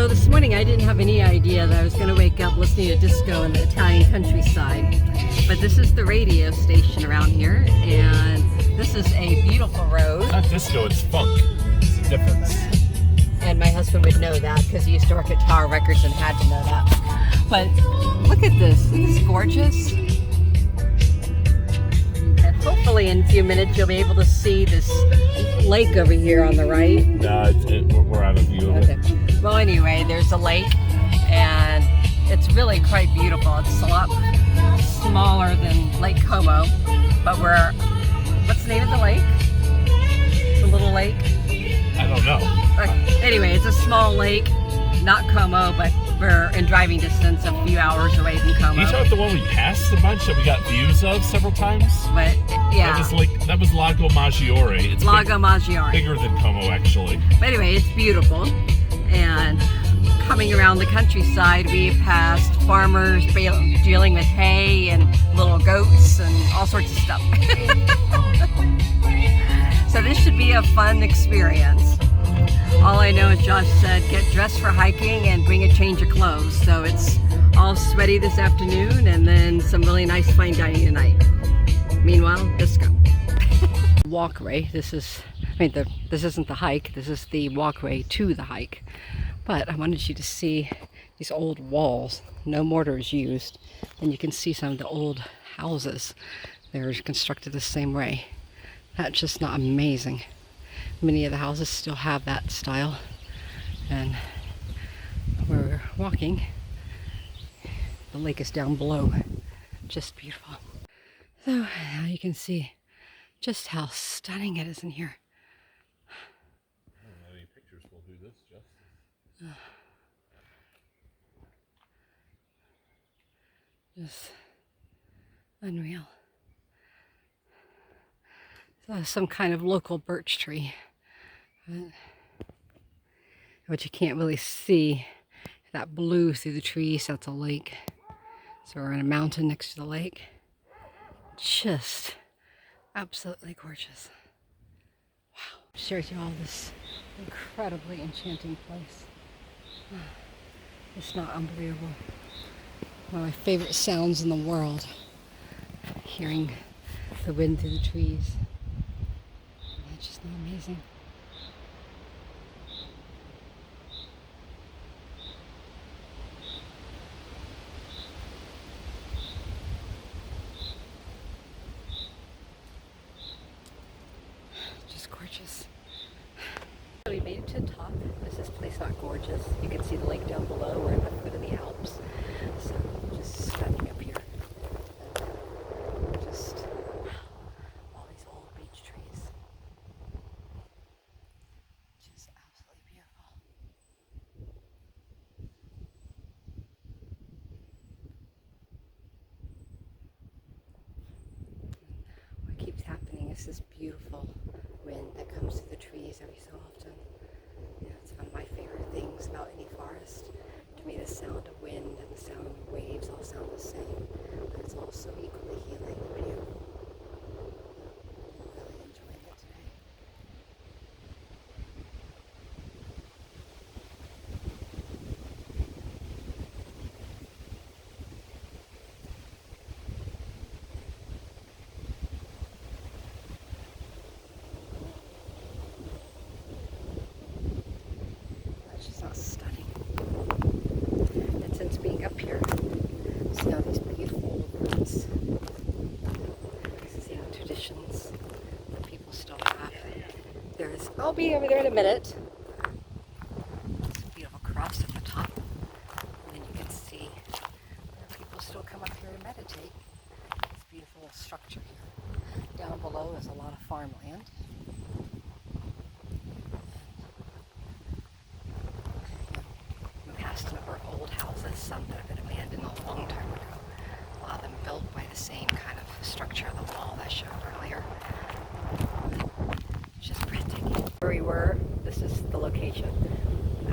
So this morning I didn't have any idea that I was going to wake up listening to disco in the Italian countryside. But this is the radio station around here, and this is a beautiful road. It's not disco, it's funk. It's the difference. And my husband would know that because he used to work at Tower Records and had to know that. But look at this. Isn't this gorgeous? And hopefully in a few minutes you'll be able to see this lake over here on the right. No, we're out of view of it. Well, anyway, there's a lake, and it's really quite beautiful. It's a lot smaller than Lake Como, but what's the name of the lake? The little lake? I don't know. Anyway, it's a small lake, not Como, but we're in driving distance a few hours away from Como. You talking about the one we passed a bunch that we got views of several times? But yeah. That was Lago Maggiore. It's Lago Maggiore. Bigger than Como, actually. But anyway, it's beautiful. And coming around the countryside, we passed farmers dealing with hay and little goats and all sorts of stuff. So this should be a fun experience. All I know is Josh said get dressed for hiking and bring a change of clothes. So it's all sweaty this afternoon and then some really nice fine dining tonight. Meanwhile, disco. Walkway. This isn't the hike. This is the walkway to the hike. But I wanted you to see these old walls. No mortar is used. And you can see some of the old houses. They're constructed the same way. That's just not amazing. Many of the houses still have that style. And where we're walking, the lake is down below. Just beautiful. So now you can see just how stunning it is in here. I don't know any pictures will do this justice. Just unreal. So some kind of local birch tree. But you can't really see that blue through the trees. That's a lake. So we're on a mountain next to the lake. Just absolutely gorgeous. Wow. Shares you all this incredibly enchanting place. It's not unbelievable. One of my favorite sounds in the world. Hearing the wind through the trees. It's just not amazing. Just gorgeous. So we made it to the top. This place not gorgeous. You can see the lake down below. We're at the foot of the Alps. So just standing up here. Just all these old beech trees. Just absolutely beautiful. What keeps happening is this beautiful wind that comes through the trees every so often. Yeah, it's one of my favorite things about any forest. To me, the sound of wind and the sound of waves all sound the same, but it's also equally healing and beautiful. Really enjoying it today. That's just not stunning. And since being up here, see all these beautiful old roots. See the traditions that people still have. I'll be over there in a minute. It's a beautiful cross at the top. And then you can see where people still come up here to meditate. This beautiful structure here. Down below is a lot of farmland. We passed a number of old houses, some that have been abandoned a long time ago. A lot of them built by the same kind of structure of the wall that I showed earlier. It's just breathtaking. Where we were, this is the location.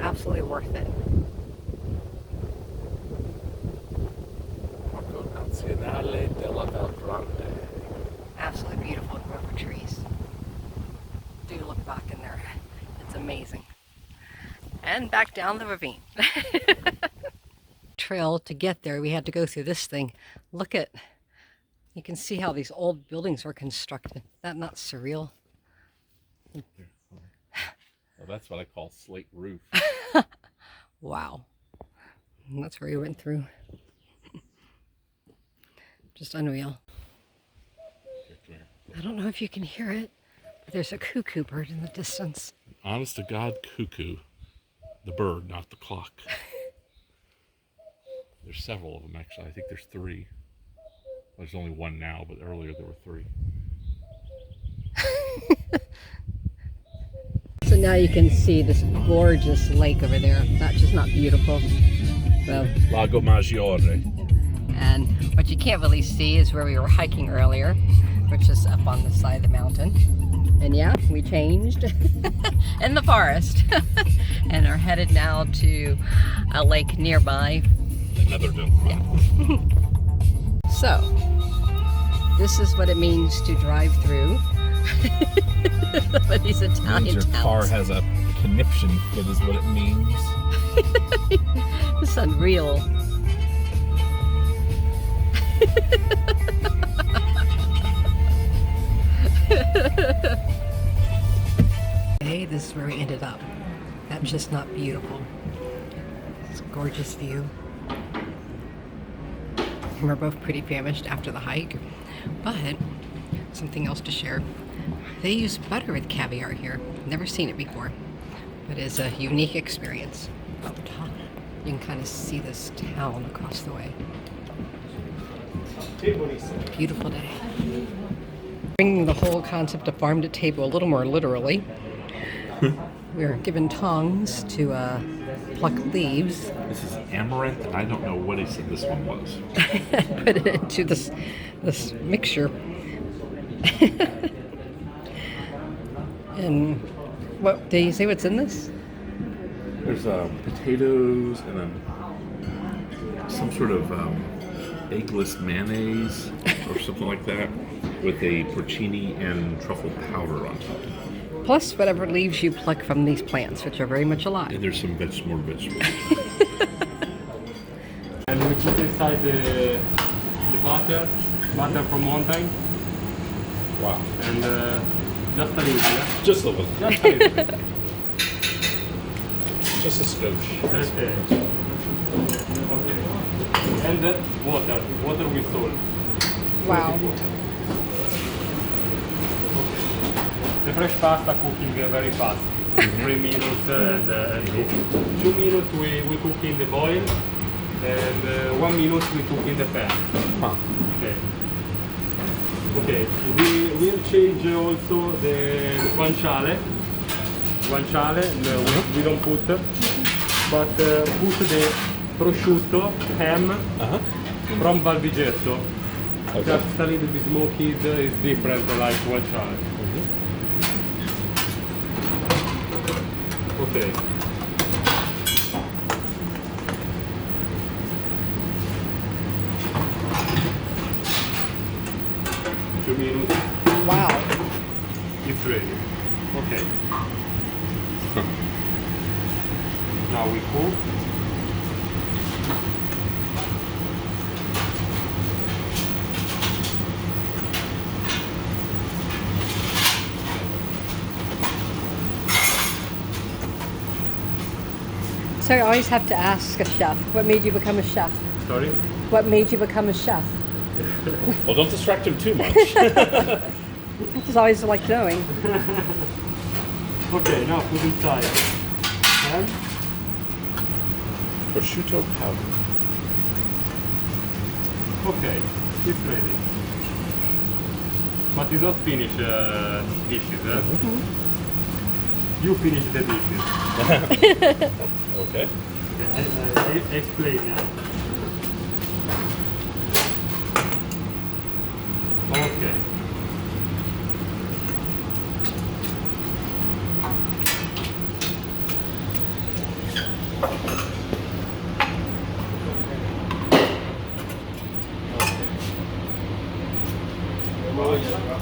Absolutely worth it. Absolutely beautiful grove of trees. Do look back in there. It's amazing. And and back down the ravine. Trail to get there, we had to go through this thing. Look at, you can see how these old buildings were constructed. Is that not surreal? Well, that's what I call slate roof. Wow. And that's where we went through. Just unreal. I don't know if you can hear it, but there's a cuckoo bird in the distance. Honest to God, cuckoo. The bird, not the clock. There's several of them, actually. I think there's 3. There's only 1 now, but earlier there were 3. So now you can see this gorgeous lake over there. That's just not beautiful. So, Lago Maggiore. and what you can't really see is where we were hiking earlier, which is up on the side of the mountain. And yeah, we changed in the forest and are headed now to a lake nearby. Another dome. Yeah. So, this is what it means to drive through these Italian Your towns. car has a conniption fit is what it means. It's unreal. Hey, this is where we ended up. That's just not beautiful. It's a gorgeous view. We're both pretty famished after the hike, but something else to share. They use butter with caviar here. Never seen it before, but it's a unique experience. Up top, you can kind of see this town across the way. Beautiful day. Bringing the whole concept of farm to table a little more literally. We're given tongs to pluck leaves. This is amaranth, and I don't know what he said this one was. Put it into this mixture. And what did you say? What's in this? There's potatoes and some sort of eggless mayonnaise or something like that, with a porcini and truffle powder on top. Plus whatever leaves you pluck from these plants, which are very much alive. And there's some more vegetables. And we put inside the butter from mountain, Wow. and just a little bit. Just a little. Just a little bit. Just a skosh. Okay. Okay. And water with salt. Wow. The fresh pasta cooking very fast. 3 minutes and 2 minutes we cook in the boil, and 1 minute we cook in the pan. Huh. Okay. Okay. We will change also the guanciale. Guanciale, no, we don't put, but put the prosciutto, ham from Valvigesso. Okay. Just a little bit smoky, is different like guanciale. Okay. Two minutes, Wow. it's ready. Okay. Now we cook. So I always have to ask a chef, what made you become a chef? Sorry? What made you become a chef? Well, don't distract him too much. I just always like knowing. Okay, now put inside. Ham. Prosciutto powder. Okay, it's ready. But it's not finished dishes. You finish the dishes. Okay. I explain now. Okay.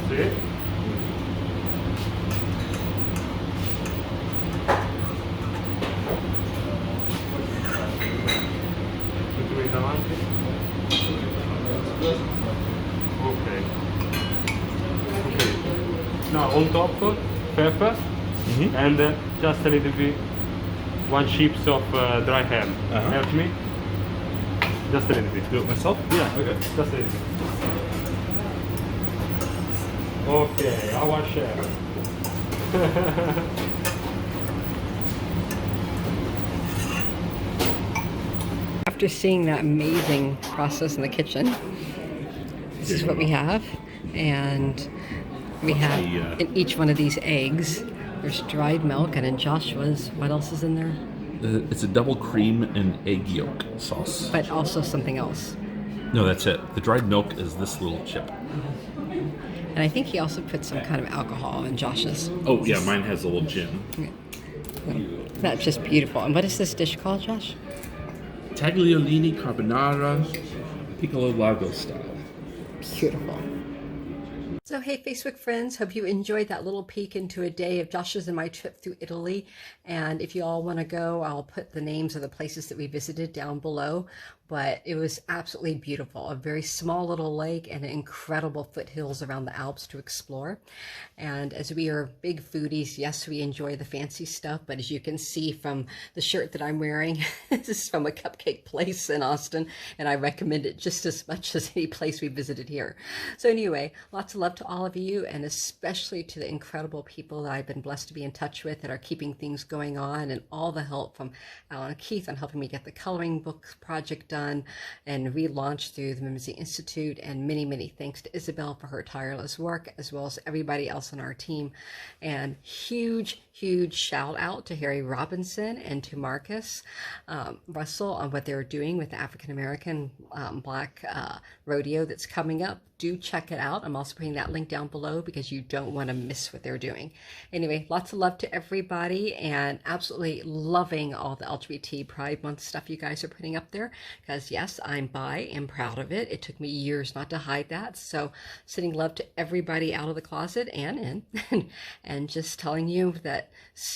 See? on top pepper and just a little bit, 1 chips of dry ham. Help me? Just a little bit. Do it myself? Yeah, okay. Just a little bit. Okay, our chef. After seeing that amazing process in the kitchen, this is what we have. And we have in each one of these eggs, there's dried milk, and in Joshua's, what else is in there? It's a double cream and egg yolk sauce. But also something else. No, that's it. The dried milk is this little chip. And I think he also put some kind of alcohol in Josh's. Oh, yeah, mine has a little gin. That's just beautiful. And what is this dish called, Josh? Tagliolini carbonara, Piccolo Lago style. Beautiful. So hey Facebook friends, hope you enjoyed that little peek into a day of Josh's and my trip through Italy. And if you all want to go, I'll put the names of the places that we visited down below. But it was absolutely beautiful. A very small little lake and incredible foothills around the Alps to explore. And as we are big foodies, yes, we enjoy the fancy stuff. But as you can see from the shirt that I'm wearing, this is from a cupcake place in Austin. And I recommend it just as much as any place we visited here. So anyway, lots of love to all of you, and especially to the incredible people that I've been blessed to be in touch with that are keeping things going on, and all the help from Alan and Keith on helping me get the coloring book project done and relaunched through the Mimsy Institute. And many, many thanks to Isabel for her tireless work, as well as everybody else on our team. And huge shout out to Harry Robinson and to Marcus Russell on what they're doing with the African American Black rodeo that's coming up. Do check it out. I'm also putting that link down below because you don't want to miss what they're doing. Anyway, lots of love to everybody, and absolutely loving all the LGBT Pride Month stuff you guys are putting up there, because yes, I'm bi and proud of it. It took me years not to hide that. So sending love to everybody out of the closet and in, and just telling you that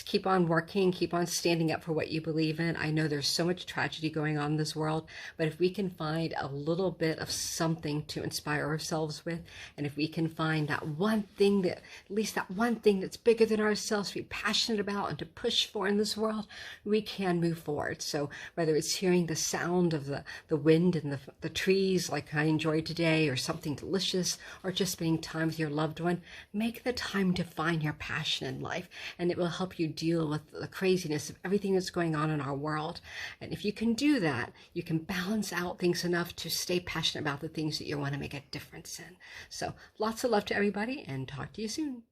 keep on working, keep on standing up for what you believe in. I know there's so much tragedy going on in this world, but if we can find a little bit of something to inspire ourselves with, and if we can find that one thing, that at least that one thing that's bigger than ourselves to be passionate about and to push for in this world, we can move forward. So whether it's hearing the sound of the wind and the trees like I enjoyed today, or something delicious, or just spending time with your loved one, make the time to find your passion in life, and it will help you deal with the craziness of everything that's going on in our world. And if you can do that, you can balance out things enough to stay passionate about the things that you want to make a difference in. So lots of love to everybody, and talk to you soon.